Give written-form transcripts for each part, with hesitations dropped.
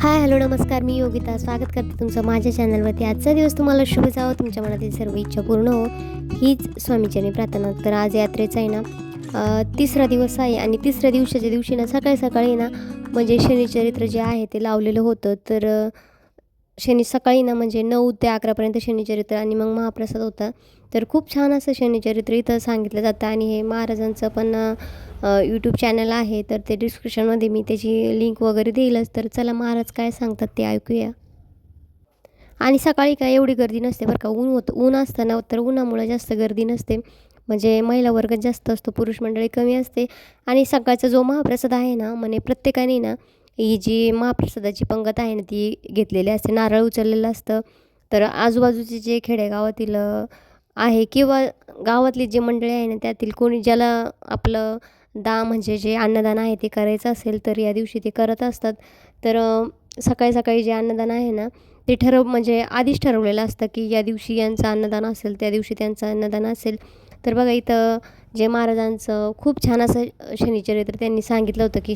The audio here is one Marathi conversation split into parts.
हाय, हॅलो, नमस्कार. मी योगिता स्वागत करते तुमचं माझ्या चॅनलवरती. आजचा दिवस तुम्हाला शुभ जावो, तुमच्या मनातील सर्व इच्छा पूर्ण हो, हीच स्वामीचरणी प्रार्थना. तर आज यात्रेचा आहे ना तिसरा दिवस आहे आणि तिसऱ्या दिवसाच्या दिवशी ना सकाळी सकाळी ना म्हणजे शनिचरित्र जे आहे ते लावलेलं होतं. तर शनी सकाळी ना म्हणजे 9 ते 11पर्यंत शनिचरित्र आणि मग महाप्रसाद होता. तर खूप छान असं शनिचरित्र इथं सांगितलं जातं आणि हे महाराजांचं पण यूट्यूब चॅनल आहे. तर ते डिस्क्रिप्शनमध्ये मी त्याची लिंक वगैरे देईलच. तर चला महाराज काय सांगतात ते ऐकूया. आणि सकाळी काय एवढी गर्दी नसते बरं का. ऊन असतं ना, तर उन्हामुळे जास्त गर्दी नसते. म्हणजे महिला वर्ग जास्त असतो, पुरुष मंडळी कमी असते. आणि सकाळचा जो महाप्रसाद आहे ना, म्हणजे प्रत्येकाने ना ही जी महाप्रसादाची पंगत आहे ना ती घेतलेली असते, नारळ उचललेलं असतं. तर आजूबाजूचे जे खेडेगावातील आहे किंवा गावातली जी मंडळी आहे ना त्यातील कोणी ज्याला आपलं म्हणजे जे अन्नदान आहे ते करायचं असेल तर या दिवशी ते करत असतात. तर सकाळी सकाळी जे अन्नदान आहे ना ते म्हणजे आधीच ठरवलेलं असतं की या दिवशी यांचं अन्नदान असेल, त्या दिवशी त्यांचं अन्नदान असेल. तर बघा इथं जे महाराजांचं खूप छान असं शनिचरित्र त्यांनी सांगितलं होतं की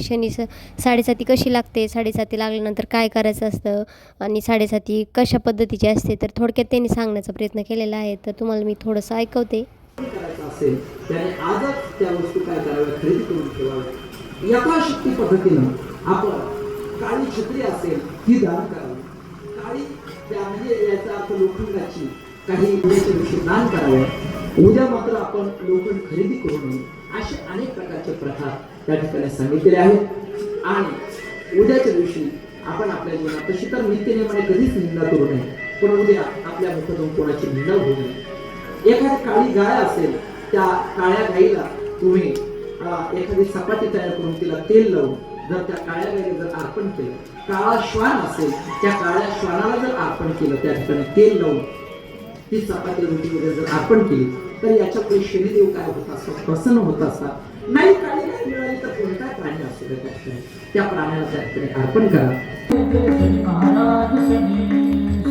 साडेसाती कशी लागते, साडेसाती लागल्यानंतर काय करायचं असतं आणि साडेसाती कशा पद्धतीची असते. तर थोडक्यात त्यांनी सांगण्याचा प्रयत्न केलेला आहे. तर तुम्हाला मी थोडंसं ऐकवते. करायचं असेल त्याने आजच त्या वस्तू काय कराव्या, खरेदी करून ठेवाव्या. यथाशक्ती पद्धतीनं आपण काळी छत्री असेल ती दान करावी. काळी म्हणजे याचा अर्थ लोखंडाची काही उद्याच्या दिवशी दान करावं. उद्या मात्र आपण लोखंड खरेदी करू नये. असे अनेक प्रकारचे प्रकार त्या ठिकाणी सांगितलेले आहेत. आणि उद्याच्या दिवशी आपण आपल्या जीवनात तशी तर नित्यनेमाने कधीच निंदा करू नये, पण उद्या आपल्या मुखातून कोणाची निंदा होऊ नये. एखादी काळी गाय असेल, त्या काळ्या गाईला तुम्ही एखादी सपाटी तयार करून तिला तेल लावून जर त्या काळ्या गाईला जर अर्पण केलं, काळा श्वान असेल त्या काळ्या श्वानाला जर अर्पण केलं, त्या ठिकाणी तेल लावून ती चपाती रोटी वगैरे जर अर्पण केली, तर याच्यापुढे शनिदेव काय होत असतात, प्रसन्न होत असतात. नाही काळी गाय मिळाली तर कोणताही प्राणी असू दे त्या ठिकाणी त्या प्राण्याला त्या ठिकाणी अर्पण करा.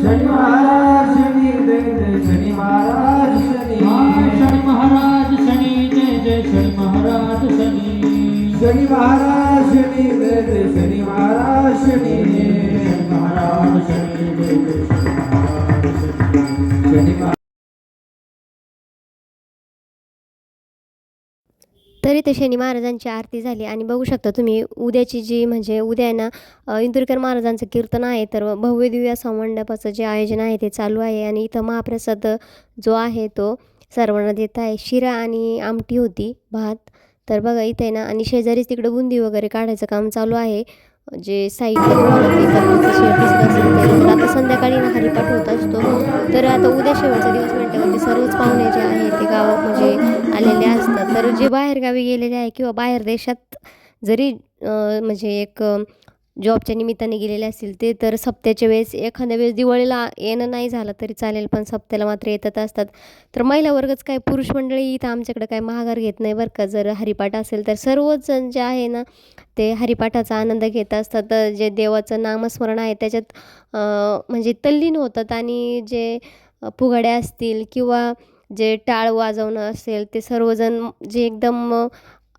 शनि महाराज शनि महाराज शनि शनि महाराज शनि महाराज शनि जय जय शनि महाराज शनि महाराज शनि जय जय शनि महाराज शनि महाराज शनि जय जय शनि महाराज. तरी ते शनी महाराजांची आरती झाली आणि बघू शकता तुम्ही उद्याची जी म्हणजे उद्या आहे ना इंदुरकर महाराजांचं कीर्तन आहे. तर भव्य दिव्य असा मंडपाचं जे आयोजन आहे ते चालू आहे आणि इथं महाप्रसाद जो आहे तो सर्वांना देत आहे. शिरा आणि आमटी होती, भात. तर बघा इथे आहे ना आणि शेजारीच तिकडं बुंदी वगैरे काढायचं काम चालू आहे. जे साईडला तुम्हाला ते करण्याचं शेड दिसत असेल तर आता संध्याकाळी ना हरिपाठ होत असतो. तर आता उद्या शेवटचा दिवस म्हटल्यावरती सर्वच पाहुणे जे आहे ते गाव म्हणजे आलेले असतात. तर जे बाहेरगावी गेलेले आहे किंवा बाहेर देशात जरी म्हणजे एक जॉबच्या निमित्ताने गेलेले असतील ते तर सप्त्याच्या वेळेस एखाद्या वेळेस दिवाळीला येणं नाही झालं तरी चालेल, पण सप्त्याला मात्र येतच असतात. तर महिला वर्गच काय, पुरुष मंडळी इथं आमच्याकडे काय महागार घेत नाही बरं का. जर हरिपाठ असेल तर सर्वच जण जे आहे ना ते हरिपाठाचा आनंद घेत असतात. तर जे देवाचं नामस्मरण आहे त्याच्यात म्हणजे तल्लीन होतात आणि जे फुगड्या असतील किंवा जे टाळ वाजवणं असेल ते सर्वजण जे एकदम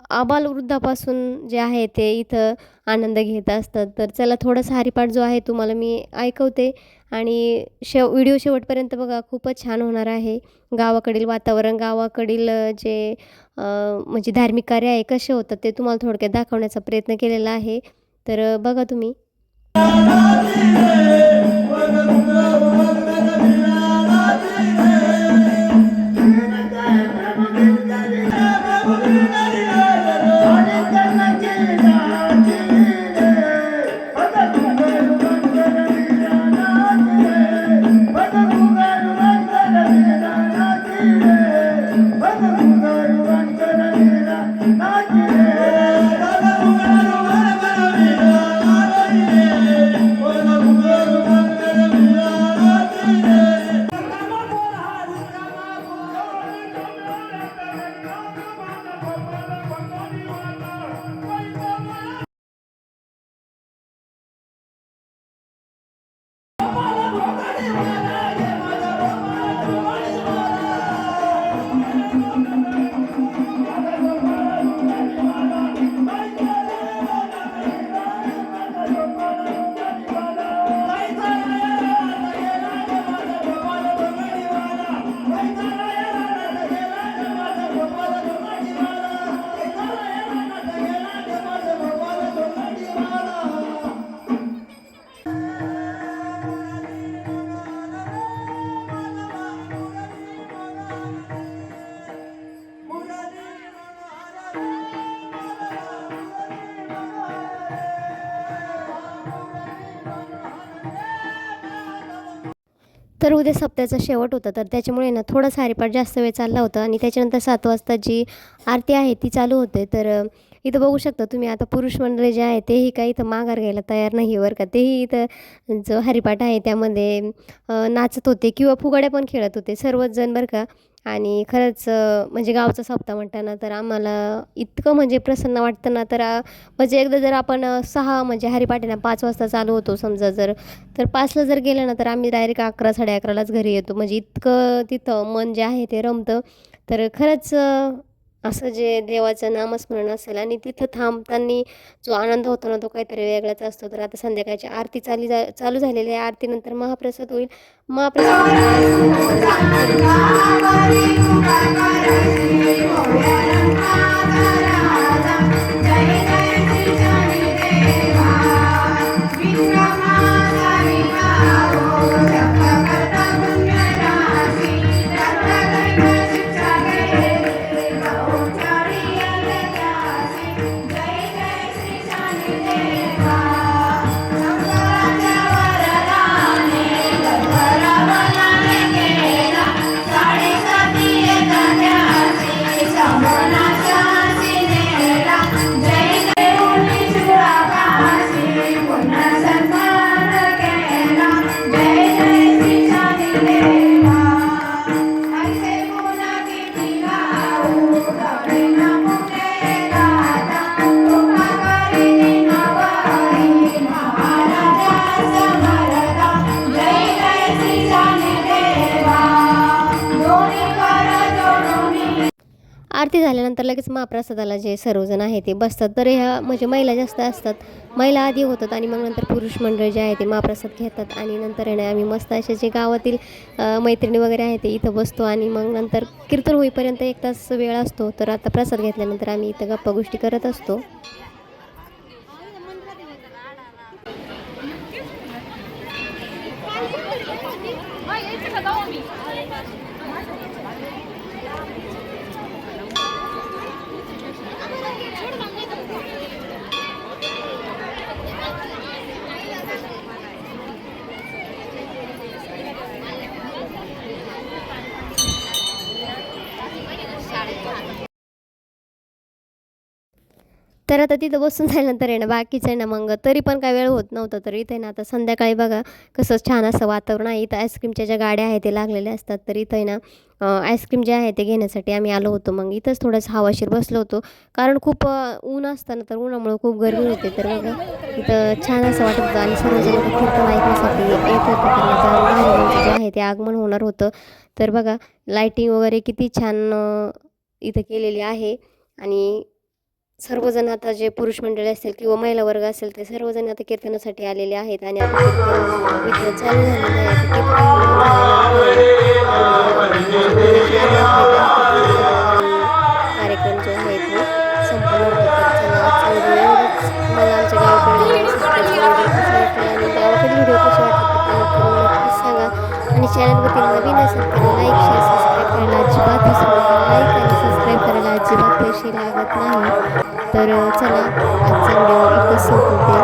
आबालवृद्धापासून जे आहे ते इथं आनंद घेत असतात. तर चला थोडासा हरिपाठ जो आहे तुम्हाला मी ऐकवते आणि व्हिडिओ शेवटपर्यंत बघा, खूपच छान होणार आहे. गावाकडील वातावरण, गावाकडील जे म्हणजे धार्मिक कार्य आहे कसे होतात ते तुम्हाला थोडक्यात दाखवण्याचा प्रयत्न केलेला आहे. तर बघा तुम्ही. तर उद्या सप्त्याचा शेवट होता, तर त्याच्यामुळे ना थोडासा हरिपाठ जास्त वेळ चालला होता आणि त्याच्यानंतर 7 वाजता जी आरती आहे ती चालू होते. तर इथं बघू शकता तुम्ही, आता पुरुष मंडळी जे आहे तेही काही इथं माघार घ्यायला तयार नाही बरं का. तेही इथं जो हरिपाठ आहे त्यामध्ये नाचत होते किंवा फुगड्या पण खेळत होते सर्वच जण बरं का. आणि खरंच म्हणजे गावचा सप्ताह म्हणताना तर आम्हाला इतकं म्हणजे प्रसन्न वाटतं ना. तर म्हणजे एकदा जर आपण 6 म्हणजे हरिपाठ आहे ना 5 वाजता चालू होतो समजा जर, तर 5ला जर गेलं ना तर आम्ही डायरेक्ट 11 11:30लाच घरी येतो. म्हणजे इतकं तिथं मन जे आहे ते रमतं. तर खरंच असं जे देवाचं नामस्मरण असेल आणि तिथं थांबताना जो आनंद होतो ना तो काहीतरी वेगळाच असतो. तर आता संध्याकाळची आरती चालू झालेली आहे. आरतीनंतर महाप्रसाद होईल. आरती झाल्यानंतर लगेच महाप्रसादाला जे सर्वजण आहे ते बसतात. तर ह्या म्हणजे महिला जास्त असतात. महिला आधी होतात आणि मग नंतर पुरुष मंडळ जे आहे ते महाप्रसाद घेतात आणि नंतर आहे ना आम्ही मस्त असे जे गावातील मैत्रिणी वगैरे आहे ते इथं बसतो आणि मग नंतर कीर्तन होईपर्यंत 1 तास वेळ असतो. तर आता प्रसाद घेतल्यानंतर आम्ही इथं गप्पा गोष्टी करत असतो. तर आता तिथं बसून झाल्यानंतर आहे ना बाकीचं आहे ना मग तरी पण काय वेळ होत नव्हता. तर इथे ना आता संध्याकाळी बघा कसं छान असं वातावरण आहे. इथं आईस्क्रीमच्या ज्या गाड्या आहेत ते लागलेल्या असतात. तर इथं आहे ना आईस्क्रीम जे आहे ते घेण्यासाठी आम्ही आलो होतो. मग इथंच थोडंसं हवाशीर बसलो होतो कारण खूप ऊन असताना तर उन्हामुळे खूप गरमी होते. तर बघा इथं छान असं वाटत होतं आणि सर्वजण इथं कीर्तन ऐकण्यासाठी येत होतं कारण आता महाराजांचं जे आहे ते आगमन होणार होतं. तर बघा लाईटिंग वगैरे किती छान इथं केलेली आहे आणि सर्वजण आता जे पुरुष मंडळी असतील किंवा महिला वर्ग असेल ते सर्वजण आता कीर्तनासाठी आलेले आहेत आणि आता कीर्तन इथं चालू झालेलं आहे. आता कार्यक्रम जो आहे तो संपन्न होतो. तर चला आजचा व्हिडिओ एवढंच. मला आमच्या गावाकडे आणि गावाकडे व्हिडिओ कसे वाटतात ते कमेंट करून नक्कीच सांगा आणि चॅनलवरती नवीन असेल तर लाईक शेअर सबस्क्राईब करायला अजिबात विसरू नका. लाईक आणि सबस्क्राईब करायला अजिबात पैसे लागत नाही. तर चला आजचा व्हिडिओ इथंच संपवते.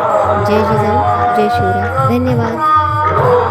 जय जिजाऊ जय शिवराय. धन्यवाद.